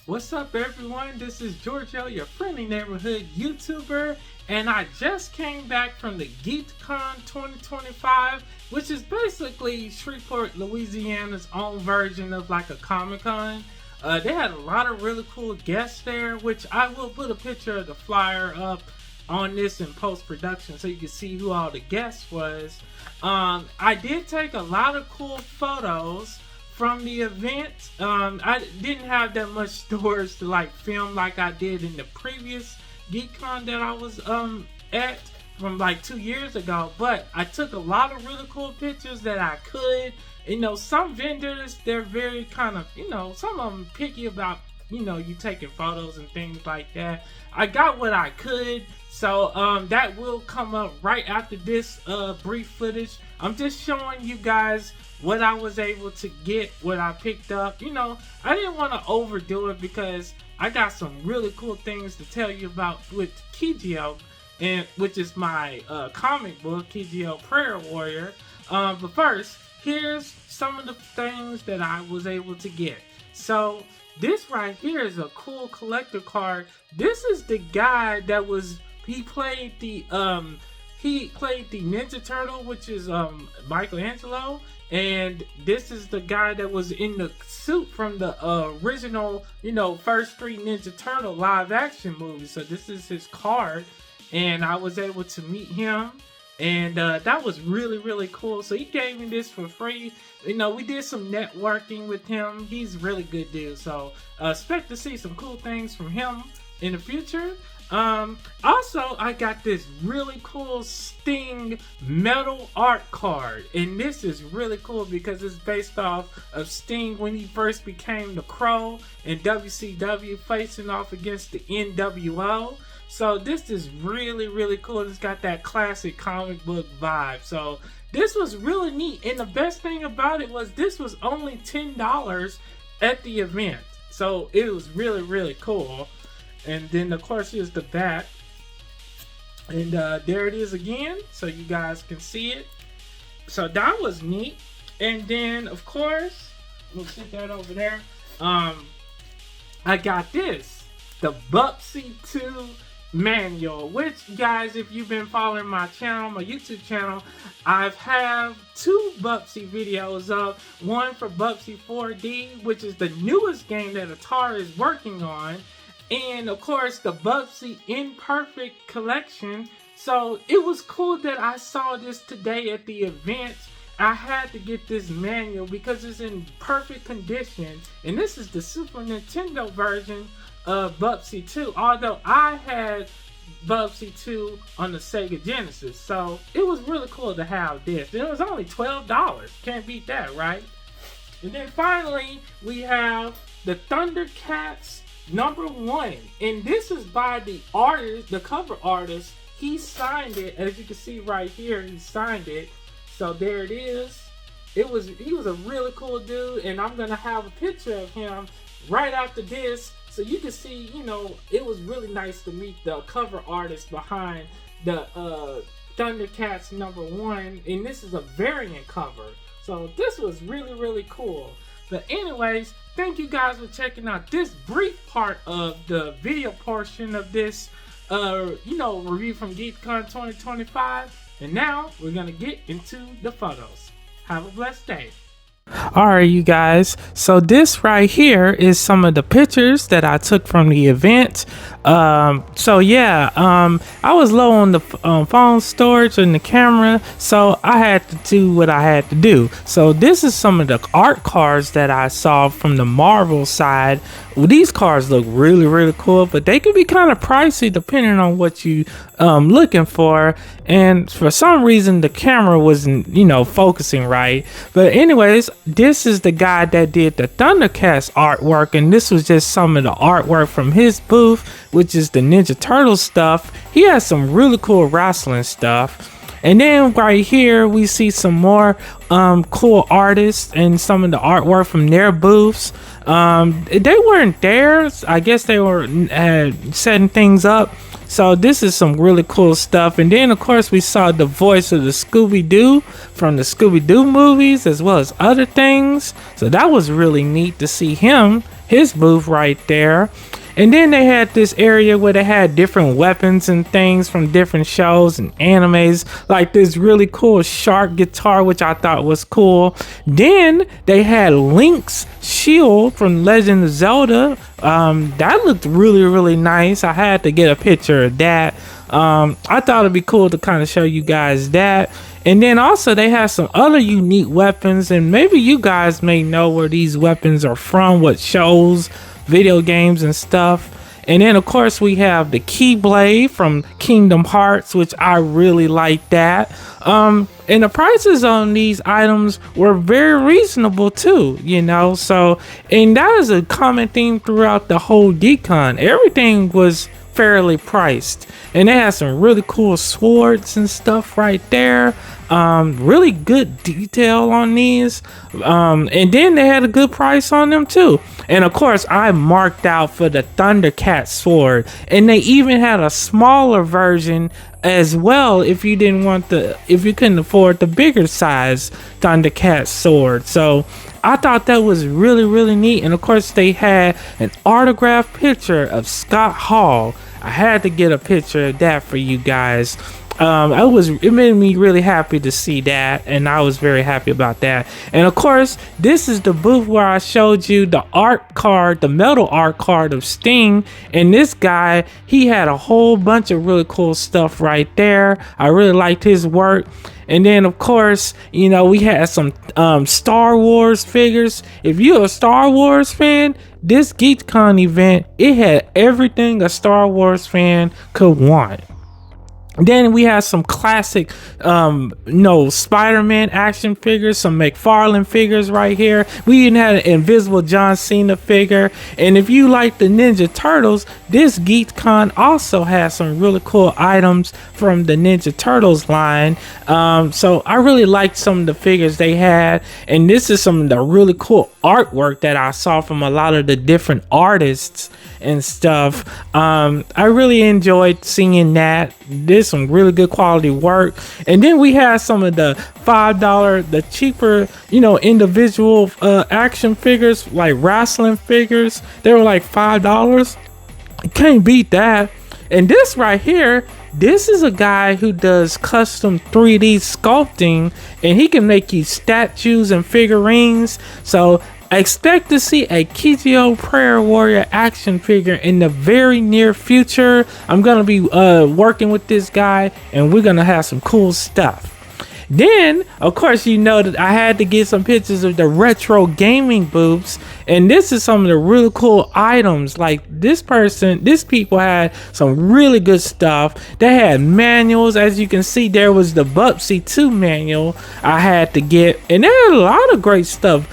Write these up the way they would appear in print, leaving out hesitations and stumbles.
What's up, everyone? This is Giorgio, your friendly neighborhood YouTuber, and I just came back from the Geekdcon 2025, which is basically Shreveport, Louisiana's own version of like a Comic Con. They had a lot of really cool guests there, which I will put a picture of the flyer up on this in post production so you can see who all the guests was. I did take a lot of cool photos from the event. I didn't have that much storage to like film like I did in the previous GeekCon that I was at from like 2 years ago, but I took a lot of really cool pictures that I could. Some vendors, they're very kind of, some of them picky about, you taking photos and things like that. I got what I could, so that will come up right after this brief footage. I'm just showing you guys what I was able to get, what I picked up. I didn't want to overdo it because I got some really cool things to tell you about with Kigyo, and which is my comic book, Kigyo Prayer Warrior. But first, here's some of the things that I was able to get. So this right here is a cool collector card. This is the guy that he played the Ninja Turtle, which is Michelangelo, and this is the guy that was in the suit from the original, first three Ninja Turtle live action movies. So this is his card, and I was able to meet him, and that was really, really cool. So he gave me this for free. We did some networking with him. He's a really good dude, so expect to see some cool things from him in the future. Also, I got this really cool Sting metal art card, and this is really cool because it's based off of Sting when he first became the Crow in WCW, facing off against the NWO. So this is really, really cool. It's got that classic comic book vibe. So this was really neat, and the best thing about it was this was only $10 at the event. So it was really, really cool. And then, of course, here's the back. And there it is again, so you guys can see it. So that was neat. And then, of course, we'll sit that over there. I got this, the Bubsy 2 manual, which, guys, if you've been following my channel, my YouTube channel, I've have two Bubsy videos up. One for Bubsy 4D, which is the newest game that Atari is working on. And of course, the Bubsy Imperfect collection. So it was cool that I saw this today at the event. I had to get this manual because it's in perfect condition. And this is the Super Nintendo version of Bubsy 2. Although I had Bubsy 2 on the Sega Genesis. So it was really cool to have this. And it was only $12. Can't beat that, right? And then finally, we have the Thundercats #1, and this is by the artist, the cover artist. He signed it, as you can see right here. He signed it, so there it is. He was a really cool dude, and I'm gonna have a picture of him right after this, so you can see. It was really nice to meet the cover artist behind the Thundercats #1, and this is a variant cover. So this was really, really cool. But anyways, thank you guys for checking out this brief part of the video portion of this, review from GeekD'CON 2025. And now we're gonna get into the photos. Have a blessed day. Alright, you guys, so this right here is some of the pictures that I took from the event. I was low on the phone storage and the camera, so I had to do what I had to do. So this is some of the art cards that I saw from the Marvel side. Well, these cards look really, really cool, but they can be kind of pricey depending on what you looking for. And for some reason, the camera wasn't, focusing right. But anyways, this is the guy that did the Thundercats artwork, and this was just some of the artwork from his booth, which is the Ninja Turtle stuff. He has some really cool wrestling stuff. And then right here we see some more cool artists and some of the artwork from their booths. They weren't there. I guess they were setting things up. So this is some really cool stuff. And then of course we saw the voice of the Scooby-Doo from the Scooby-Doo movies, as well as other things. So that was really neat to see his booth right there. And then they had this area where they had different weapons and things from different shows and animes, like this really cool shark guitar, which I thought was cool. Then they had Link's shield from Legend of Zelda. That looked really, really nice. I had to get a picture of that. I thought it'd be cool to kind of show you guys that. And then also they have some other unique weapons, and maybe you guys may know where these weapons are from, what shows, video games and stuff. And then of course we have the Keyblade from Kingdom Hearts, which I really like that. And the prices on these items were very reasonable too, you know. So, and that is a common theme throughout the whole GeekDcon. Everything was fairly priced, and they had some really cool swords and stuff right there. Really good detail on these, and then they had a good price on them too. And of course I marked out for the Thundercat sword, and they even had a smaller version as well if you couldn't afford the bigger size Thundercat sword. So I thought that was really, really neat. And of course they had an autographed picture of Scott Hall. I had to get a picture of that for you guys. It made me really happy to see that, and I was very happy about that. And of course, this is the booth where I showed you the art card, the metal art card of Sting. And this guy, he had a whole bunch of really cool stuff right there. I really liked his work. And then of course, you know, we had some Star Wars figures. If you're a Star Wars fan, this GeekDcon event, it had everything a Star Wars fan could want. Then we had some classic Spider-Man action figures, some McFarlane figures right here. We even had an Invisible John Cena figure. And if you like the Ninja Turtles, this GeekDcon also has some really cool items from the Ninja Turtles line. So I really liked some of the figures they had, and this is some of the really cool artwork that I saw from a lot of the different artists and stuff. I really enjoyed seeing that. There's some really good quality work. And then we had some of the $5, the cheaper, you know, individual action figures, like wrestling figures. They were like $5. You can't beat that. And this right here, this is a guy who does custom 3D sculpting, and he can make you statues and figurines. So I expect to see a Kizio Prayer Warrior action figure in the very near future. I'm gonna be working with this guy, and we're gonna have some cool stuff. Then, of course, you know that I had to get some pictures of the retro gaming booths, and this is some of the really cool items. Like these people had some really good stuff. They had manuals. As you can see, there was the Bubsy 2 manual I had to get, and they had a lot of great stuff,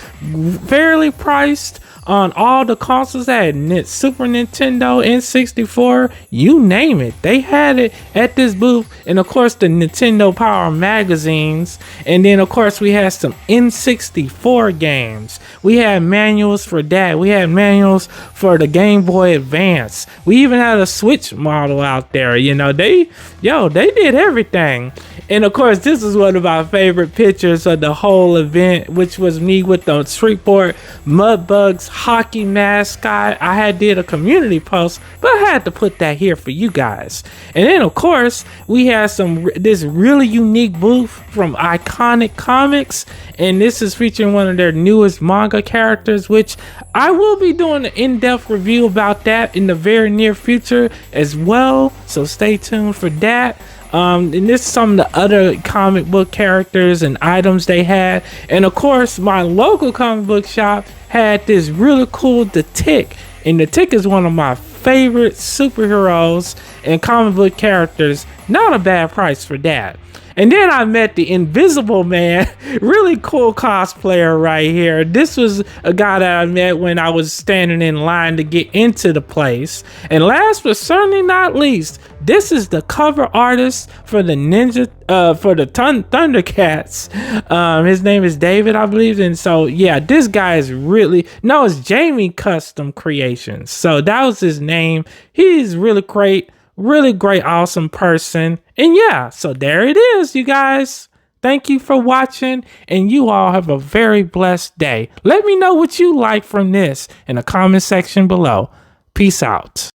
fairly priced on all the consoles. They had Super Nintendo, N64, you name it. They had it at this booth. And of course the Nintendo Power magazines. And then of course we had some N64 games. We had manuals for that. We had manuals for the Game Boy Advance. We even had a Switch model out there. You know, they did everything. And of course, this is one of my favorite pictures of the whole event, which was me with the Shreveport Mudbugs hockey mascot. I did a community post, but I had to put that here for you guys. And then of course, we had this really unique booth from Iconic Comics, and this is featuring one of their newest manga characters, which I will be doing an in-depth review about that in the very near future as well. So stay tuned for that. And this is some of the other comic book characters and items they had. And of course, my local comic book shop had this really cool The Tick. And The Tick is one of my favorite superheroes and comic book characters. Not a bad price for that. And then I met the Invisible Man, really cool cosplayer right here. This was a guy that I met when I was standing in line to get into the place. And last but certainly not least, this is the cover artist for the Thundercats. His name is David, I believe. And so, yeah, this guy is it's Jamie Custom Creations. So that was his name. He's really great. Really great, awesome person. And yeah, so there it is, you guys. Thank you for watching, and you all have a very blessed day. Let me know what you like from this in the comment section below. Peace out.